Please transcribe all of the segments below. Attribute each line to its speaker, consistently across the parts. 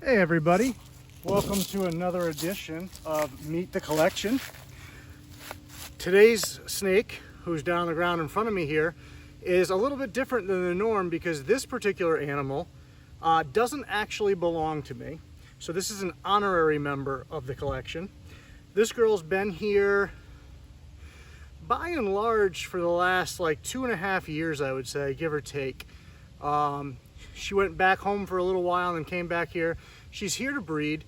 Speaker 1: Hey everybody, welcome to another edition of Meet the Collection. Today's snake, who's down on the ground in front of me here, is a little bit different than the norm because this particular animal doesn't actually belong to me. So this is an honorary member of the collection. This girl's been here by and large for the last like 2.5 years, I would say, give or take. She went back home for a little while and then came back here. She's here to breed.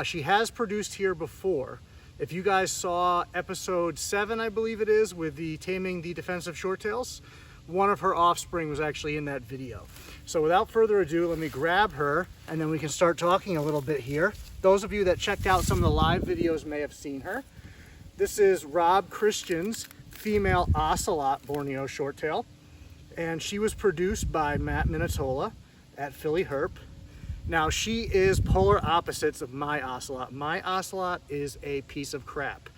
Speaker 1: She has produced here before. If you guys saw episode 7, I believe it is, with the Taming the Defensive Shorttails, one of her offspring was actually in that video. So without further ado, let me grab her and then we can start talking a little bit here. Those of you that checked out some of the live videos may have seen her. This is Rob Christian's female Ocelot Borneo shorttail, and she was produced by Matt Minatola at Philly Herp. Now she is polar opposites of my Ocelot. My Ocelot is a piece of crap.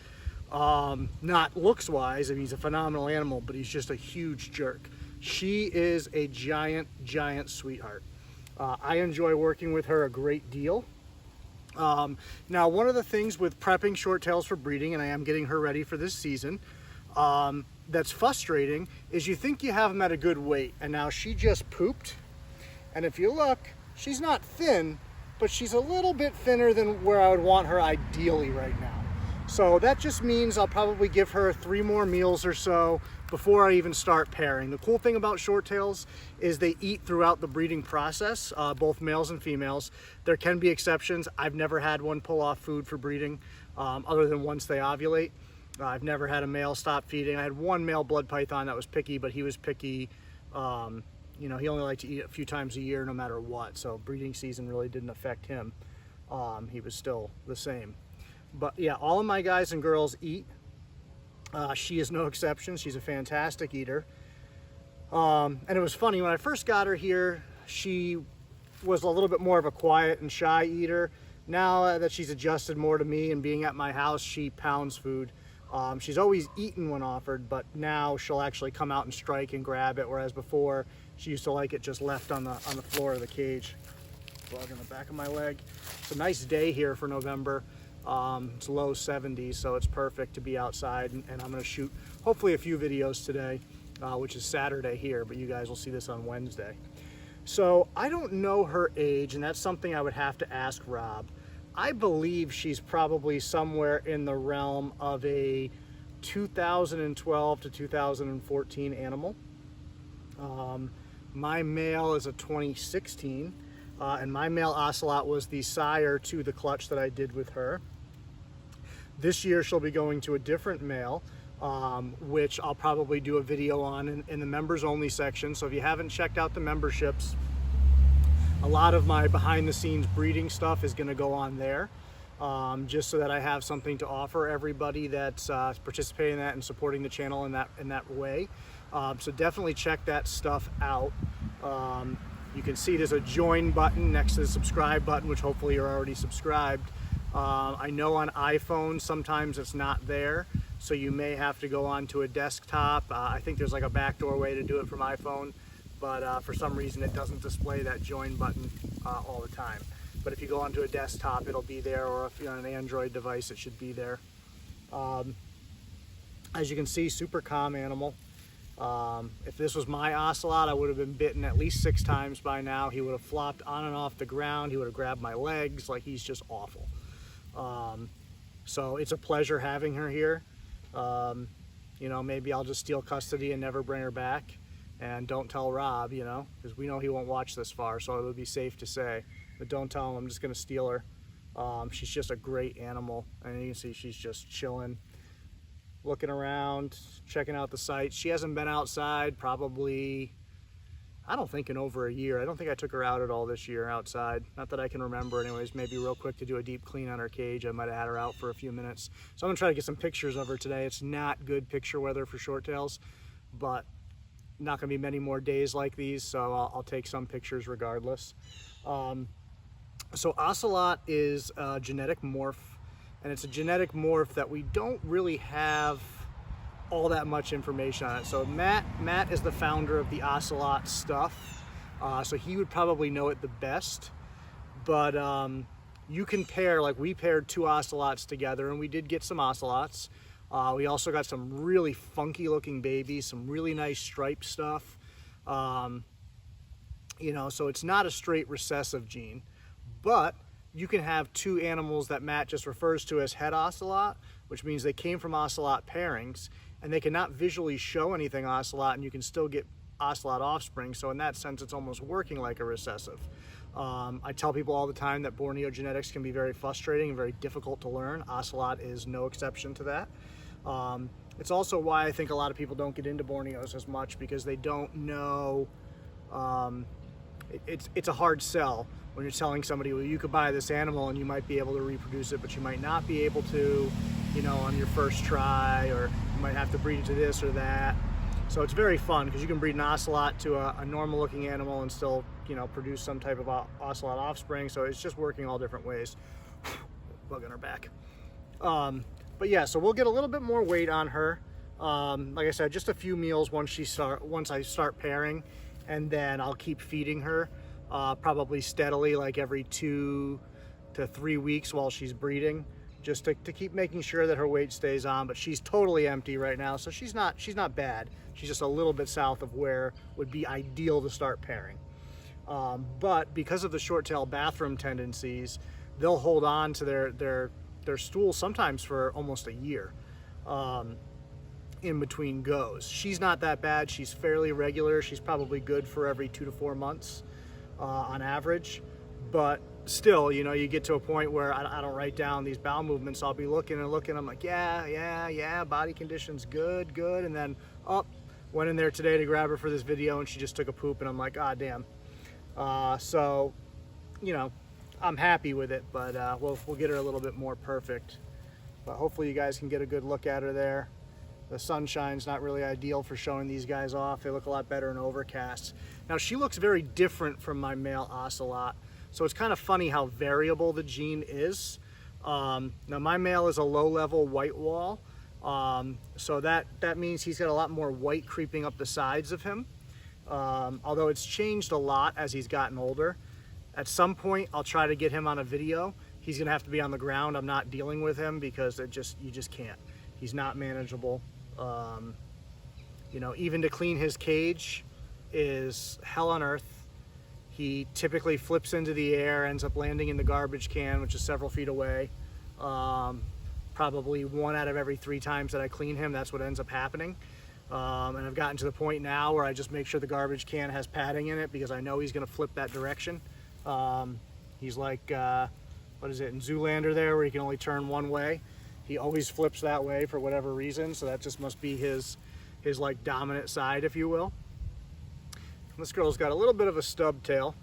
Speaker 1: Not looks wise, I mean, he's a phenomenal animal, but he's just a huge jerk. She is a giant sweetheart. I enjoy working with her a great deal. Now, one of the things with prepping shorttails for breeding, and I am getting her ready for this season, that's frustrating is you think you have them at a good weight, and now she just pooped. And if you look, she's not thin, but she's a little bit thinner than where I would want her ideally right now. So that just means I'll probably give her 3 more meals or so before I even start pairing. The cool thing about shorttails is they eat throughout the breeding process, both males and females. There can be exceptions. I've never had one pull off food for breeding, other than once they ovulate. I've never had a male stop feeding. I had one male blood python that was picky, but he was picky. You know, he only liked to eat a few times a year no matter what. So breeding season really didn't affect him. He was still the same. But yeah, all of my guys and girls eat. She is no exception. She's a fantastic eater. And it was funny, when I first got her here, she was a little bit more of a quiet and shy eater. Now that she's adjusted more to me and being at my house, she pounds food. She's always eaten when offered, but now she'll actually come out and strike and grab it, whereas before she used to like it just left on the floor of the cage. Bug in the back of my leg. It's a nice day here for November. It's low 70s, so it's perfect to be outside, and I'm going to shoot hopefully a few videos today, which is Saturday here, but you guys will see this on Wednesday. So I don't know her age, and that's something I would have to ask Rob. I believe she's probably somewhere in the realm of a 2012 to 2014 animal. My male is a 2016, and my male Ocelot was the sire to the clutch that I did with her. This year she'll be going to a different male, which I'll probably do a video on in the members only section. So if you haven't checked out the memberships, a lot of my behind the scenes breeding stuff is going to go on there, just so that I have something to offer everybody that's participating in that and supporting the channel in that way. So definitely check that stuff out. You can see there's a join button next to the subscribe button, which hopefully you're already subscribed. I know on iPhone sometimes it's not there, so you may have to go onto a desktop. I think there's like a backdoor way to do it from iPhone, but for some reason it doesn't display that join button all the time. But if you go onto a desktop, it'll be there, or if you're on an Android device, it should be there. As you can see, super calm animal. If this was my Ocelot, I would have been bitten at least 6 times by now. He would have flopped on and off the ground. He would have grabbed my legs. Like, he's just awful. So it's a pleasure having her here. You know, maybe I'll just steal custody and never bring her back. And don't tell Rob, you know, because we know he won't watch this far, so it would be safe to say. But don't tell him I'm just going to steal her. She's just a great animal. And you can see she's just chilling, looking around, checking out the sights. She hasn't been outside probably, I don't think, in over a year. I don't think I took her out at all this year outside. Not that I can remember anyways. Maybe real quick to do a deep clean on her cage. I might have had her out for a few minutes. So I'm going to try to get some pictures of her today. It's not good picture weather for shorttails, but not going to be many more days like these, so I'll take some pictures regardless. So Ocelot is a genetic morph, and it's a genetic morph that we don't really have all that much information on it. So Matt is the founder of the Ocelot stuff, so he would probably know it the best. But you can pair, like we paired 2 ocelots together, and we did get some ocelots. We also got some really funky looking babies, some really nice striped stuff. You know, so it's not a straight recessive gene, but you can have 2 animals that Matt just refers to as het ocelot, which means they came from ocelot pairings, and they cannot visually show anything ocelot, and you can still get ocelot offspring. So in that sense, it's almost working like a recessive. I tell people all the time that Borneo genetics can be very frustrating and very difficult to learn. Ocelot is no exception to that. It's also why I think a lot of people don't get into Borneos as much, because they don't know. It's a hard sell when you're telling somebody, well, you could buy this animal and you might be able to reproduce it, but you might not be able to, you know, on your first try, or you might have to breed it to this or that. So it's very fun because you can breed an ocelot to a normal looking animal and still, you know, produce some type of ocelot offspring. So it's just working all different ways. Bug on her back. But yeah, so we'll get a little bit more weight on her. Like I said, just a few meals once I start pairing, and then I'll keep feeding her probably steadily, like every 2 to 3 weeks while she's breeding, just to keep making sure that her weight stays on. But she's totally empty right now, so she's not bad. She's just a little bit south of where would be ideal to start pairing. But because of the short-tail bathroom tendencies, they'll hold on to their stool sometimes for almost a year in between goes. She's not that bad. She's fairly regular. She's probably good for every 2 to 4 months on average. But still, you know, you get to a point where I don't write down these bowel movements. I'll be looking and looking. I'm like, yeah, body condition's good. And then, went in there today to grab her for this video, and she just took a poop, and I'm like, ah, damn. So, you know, I'm happy with it, but we'll get her a little bit more perfect. But hopefully you guys can get a good look at her there. The sunshine's not really ideal for showing these guys off. They look a lot better in overcast. Now, she looks very different from my male ocelot, so it's kind of funny how variable the gene is. Now, my male is a low-level white wall, so that means he's got a lot more white creeping up the sides of him, although it's changed a lot as he's gotten older. At some point, I'll try to get him on a video. He's gonna have to be on the ground. I'm not dealing with him because you just can't. He's not manageable. You know, even to clean his cage is hell on earth. He typically flips into the air, ends up landing in the garbage can, which is several feet away. Probably 1 out of every 3 times that I clean him, that's what ends up happening. And I've gotten to the point now where I just make sure the garbage can has padding in it, because I know he's gonna flip that direction. He's like, what is it, in Zoolander there, where he can only turn one way. He always flips that way for whatever reason, so that just must be his like dominant side, if you will. This girl's got a little bit of a stub tail.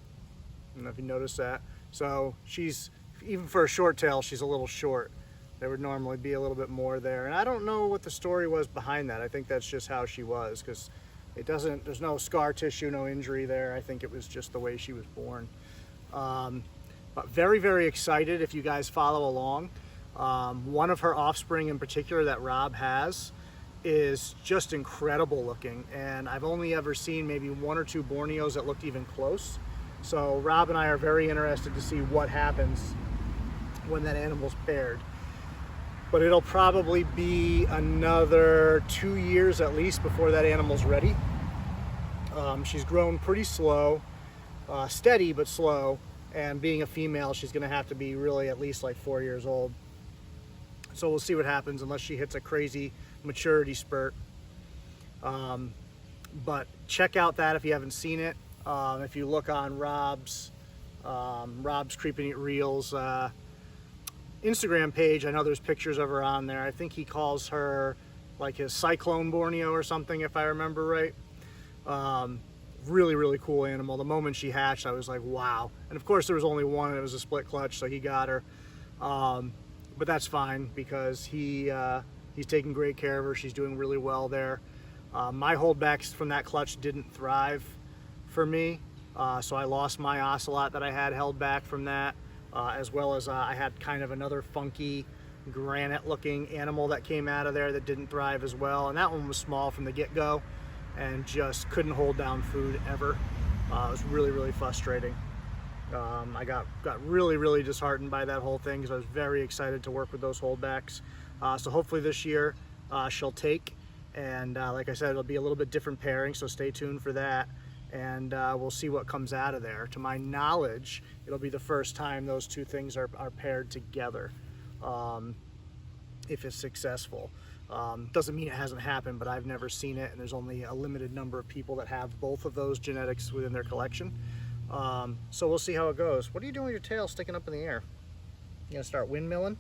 Speaker 1: I don't know if you noticed that. So she's, even for a short tail, she's a little short. There would normally be a little bit more there. And I don't know what the story was behind that. I think that's just how she was, because there's no scar tissue, no injury there. I think it was just the way she was born. But very, very excited if you guys follow along. One of her offspring in particular that Rob has is just incredible looking, and I've only ever seen maybe 1 or 2 Borneos that looked even close. So Rob and I are very interested to see what happens when that animal's paired. But it'll probably be another 2 years at least before that animal's ready. She's grown pretty slow, steady but slow, and being a female, she's gonna have to be really at least like 4 years old. So we'll see what happens, unless she hits a crazy maturity spurt. But check out that if you haven't seen it. If you look on Rob's Creeping It Reels Instagram page, I know there's pictures of her on there. I think he calls her like his Cyclone Borneo or something, if I remember right. Really, really cool animal. The moment she hatched, I was like, wow. And of course there was only one, and it was a split clutch, so he got her. But that's fine, because he's taking great care of her. She's doing really well there. My holdbacks from that clutch didn't thrive for me, so I lost my ocelot that I had held back from that, as well as I had kind of another funky granite looking animal that came out of there that didn't thrive as well, and that one was small from the get-go and just couldn't hold down food ever. It was really, really frustrating. I got really disheartened by that whole thing because I was very excited to work with those holdbacks. So hopefully this year she'll take, and like I said, it'll be a little bit different pairing, so stay tuned for that, and we'll see what comes out of there. To my knowledge, it'll be the first time those two things are paired together, if it's successful. Doesn't mean it hasn't happened, but I've never seen it, and there's only a limited number of people that have both of those genetics within their collection. So we'll see how it goes. What are you doing with your tail sticking up in the air? You gonna start windmilling?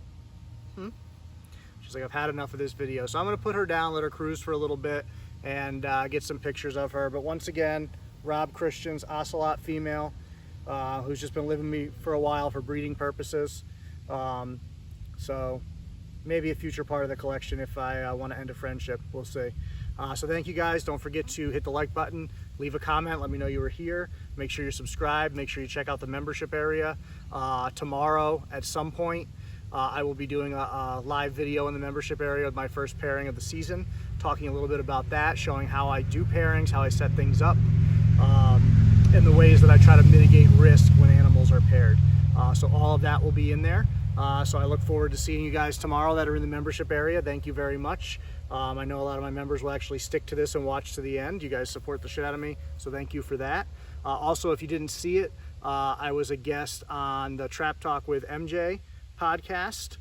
Speaker 1: She's like, I've had enough of this video. So I'm gonna put her down, let her cruise for a little bit, and get some pictures of her. But once again, Rob Christian's Ocelot female, who's just been living with me for a while for breeding purposes. So maybe a future part of the collection if I want to end a friendship. We'll see. So thank you guys. Don't forget to hit the like button, leave a comment, let me know you were here. Make sure you're subscribed. Make sure you check out the membership area. Tomorrow at some point, I will be doing a live video in the membership area of my first pairing of the season, talking a little bit about that, showing how I do pairings, how I set things up, and the ways that I try to mitigate risk when animals are paired. So all of that will be in there. So I look forward to seeing you guys tomorrow that are in the membership area. Thank you very much. I know a lot of my members will actually stick to this and watch to the end. You guys support the shit out of me, so thank you for that. Also, if you didn't see it, I was a guest on the Trap Talk with MJ podcast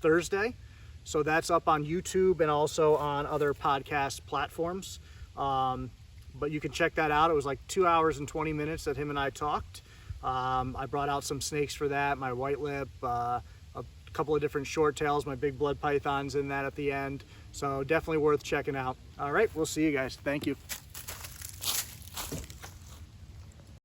Speaker 1: Thursday. So that's up on YouTube and also on other podcast platforms. But you can check that out. It was like 2 hours and 20 minutes that him and I talked. I brought out some snakes for that, my white lip, a couple of different short tails, my big blood pythons in that at the end. So definitely worth checking out. All right, we'll see you guys. Thank you.